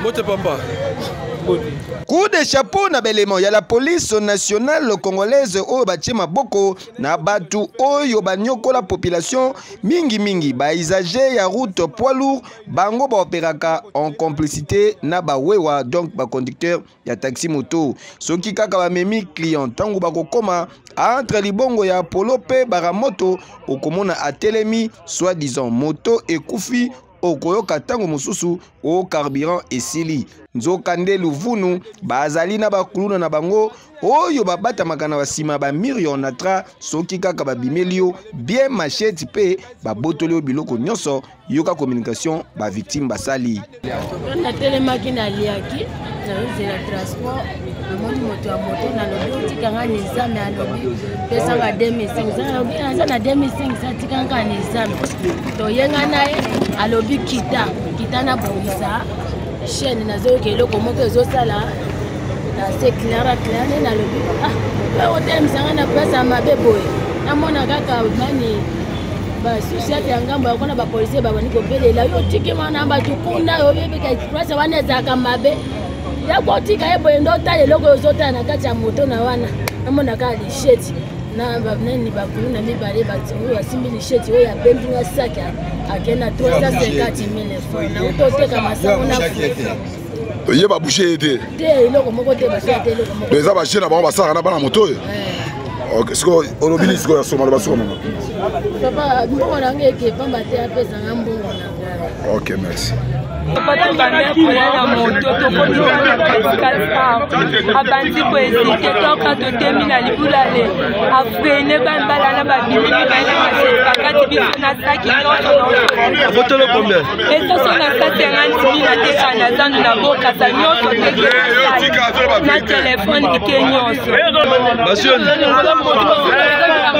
Mote Pamba. Coup de chapeau na belemo ya la police nationale congolaise oyo batie maboko na batu oyo banyokola population mingi ba usager ya route poids lourd bango ba opéraka en complicité na ba wewa donc ba conducteur ya taxi moto soki kaka ba memi client tango bakokoma entre libongo ya polo pe baramoto okomona atelemi soit disant moto ekufi okoyoka tango mosusu o carburant esili nzokande luvunu bazali na bakuluna na bango oyo babata makana basima ba million natra soki kaka babimelio bien machete pe babotoli biloko nyonso yoka communication ba victime basali na telemaki na liaki na transport moni moto ya moto na lobi tikanga nizame alobi pesa nga 2500 alobi na 2500 tikanga nizame to yenga naye alobi kita na bonisa chaîne nazo kelo komoko ezosala na c'est clair na lobi ah hotel misanga na pesa mabebo na mona kaka mani ba société ya ngambo ya kona ba policier ba bani ko belela yo tiki mana ba tukuna yo bebe ka express wana zaka mabe ya kotika yebo ndo tale loko yozota na kati ya moto na wana namona ka lisheti na ba nani ba kuna mibale ba tsingu wasimbi lisheti yo ya bendi na saka akena 350,000 francs na utoteka masango na ye ba boucher ete te loko moko te ba sate loko moko les aba chena ba saka na bana moto ok siko olobini siko ya soma ba soko mama papa mbongo na ngeke pamba te apesa ngambongo na ok merci Papa mère pour la moto to ko abandi ko ezike to ka to temina libulale afrene bambala na babili bana na pakati biso na saki no Votez-le combien? Et ça sont na 50,000 na te kana zandu na boka sa nyoso te na téléphone ikenyonso Monsieur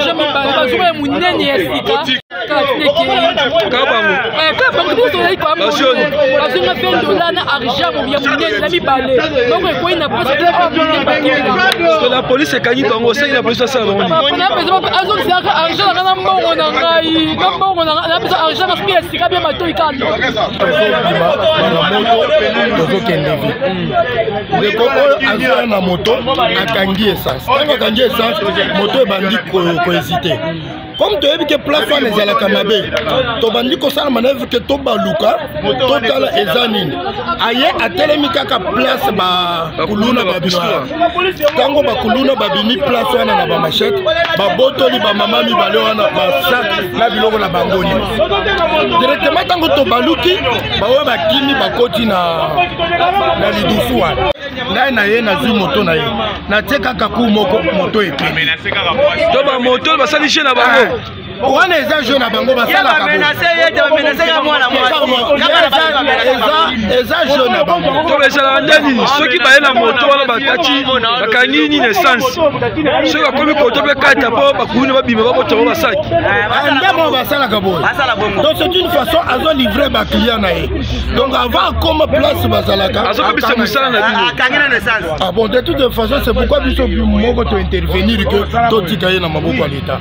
je me parle je me munene esika la police est gagnée dans le conseil, la police a ça. Comme tu as vu que place est la Kamabe, tu as dit que ça manœuvre que tu as Luka, total ezanine. Aye a telemika ka place ba kuluna babinoa. Tango ba kuluna babini place wana na ba machette, ba botoli ba mama mi bale wana ba sac na biloko na bangoni. Directement tango to baluki, ba wa ba kimi ba koti na lidufu wana. Na ye na zi moto na ye. Na teka ka ku moko moto epe. To ba moto ba sali chez na bango. On est un jeune à Bango Basala. Ceux qui baillent la moto, bakati, bakani ni naissance. Ceux qui ont koto bekata po bakuni babima baboto basaki. Ndemo basala kabo. Donc c'est une façon à zo livrer ba client naé. Donc avant comme place basalaka. Azo kabisa musala na bino. Ah bon de toute façon c'est pourquoi biso moko to intervenir que to tikaye na maboko à l'état.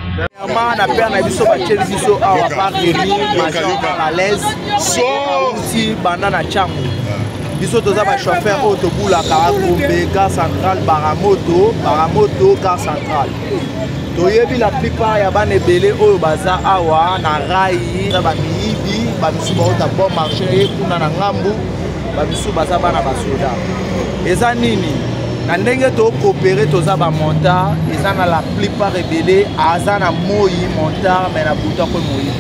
Na père biso bacheli biso awa pa Rémi Maison à l'aise si banda na chango biso toza ba chauffeur autobula ka Gombe gare centrale Baramoto gare centrale toyebi la plupart ya bana ebele oyo baza awa na rai ba miyibi ba biso ba ota bon marché kuna na ngambu ba biso baza bana basoda eza nini na ndenge to coopérer toza ba monta eza na la plupart rebelle aza na moi monta mais na buta ko moi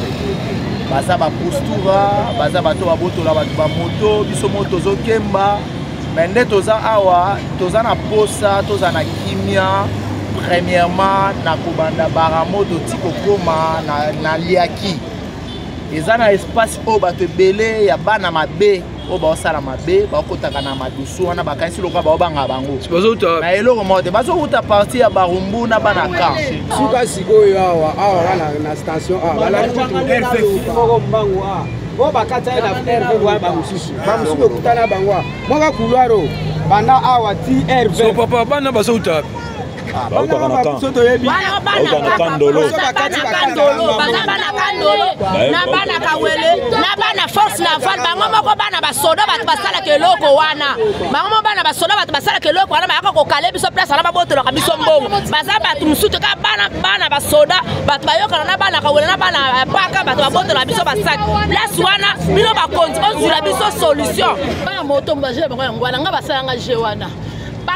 baza ba postura baza bato ba botola bato ba moto biso moto zo kemba mais nde toza awa toza na posa toza na kimia premièrement na kobanda Baramoto tiko koma na liaki eza na espace o bato ebele ya bana mabe o ba osala mabe ba okotaka na madusu wana bakanisi loka ba obanga bango na eloko mote bazo uta partie ya Barumbu na bana ka suka sikoyo awa wana na station bala kutu RFF moko mbangu bo bakata na RFF wa ba mususu kutana bango moka kulwaro bana awa TRV so papa bana bazo uta na force navale bango moko bana basoda bato basalaka eloko wana bango moko bana basoda bato basalaka eloko wana bayaka kokale biso place wana babotolaka biso mbongo baza bato mosusu kaka bana basoda bato bayokana na bana kawele na bana paka bato babotolaka biso basaki place wana bino bakonzi ozwila biso solution bana moto mbajele bango yango wana nga basalanga je wana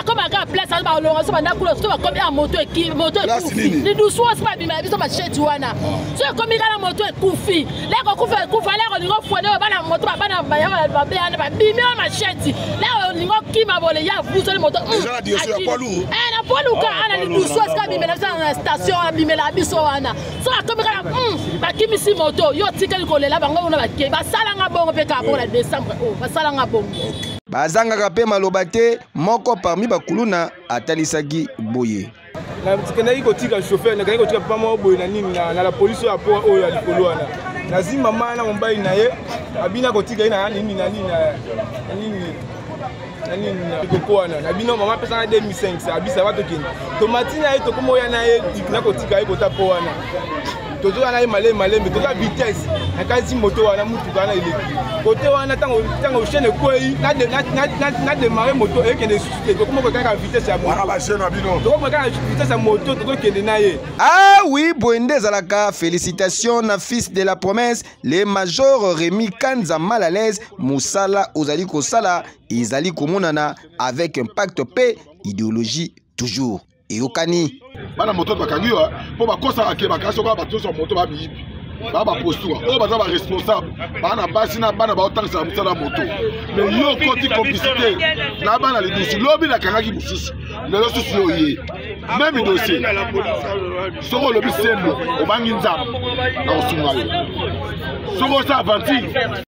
comme à place à balonga so banda kulo so comme à moto ekufi ni dusu so ba bima biso ba cheti wana so comme la moto ekufi leko kufa leko lingo fone bana moto bana bayanga ba bana ba bima ma cheti leko lingo kima bole ya vuzo le moto na poluka ana ni dusu so ba bima na station bima la biso wana so comme ba kimi si moto yo tikeli kolela bango na ba ke ba salanga bongo pe ka pour la décembre ba salanga bongo bazangaka mpe maloba te moko parmi bakuluna atalisaki boye nakendaki kotika chauffeur nakendaki kotika papa moko boye na nini na la polisi ya po oyo ya likolo wana nazwi mama na mobali na ye abina kotika ye na nini na koko wana na bino mama apesanga 2500 abisa batokende tomati na ye tokoma oya na ye na kotika ye kota po wana tozoka na ye malembe toza vitesse nakasi moto wana mutuka wana eleki kote wana ntango chaîne ekwei na démarre moto ekende suite tokoma kokanga vitesse ya vitesse ya moto tokokende na ye. Ah oui, boye nde ezalaka. Félicitations na fils de la promesse le major Rémi Kanza Malalaise mosala ozali kosala ezali komonana avec impact pe idéologie toujours eyokani bana moto bakangiwa po bakosa ke bakaso ka batoso moto babibi baba postura o baza ba responsable bana basi na bana baotangisa musala moto mais yo koti complicité na bana lidusi lobi na kangaki mususu lelo susu oye même dossier soko lobi sembo obangi nzamba na osunga yo soko sa avanti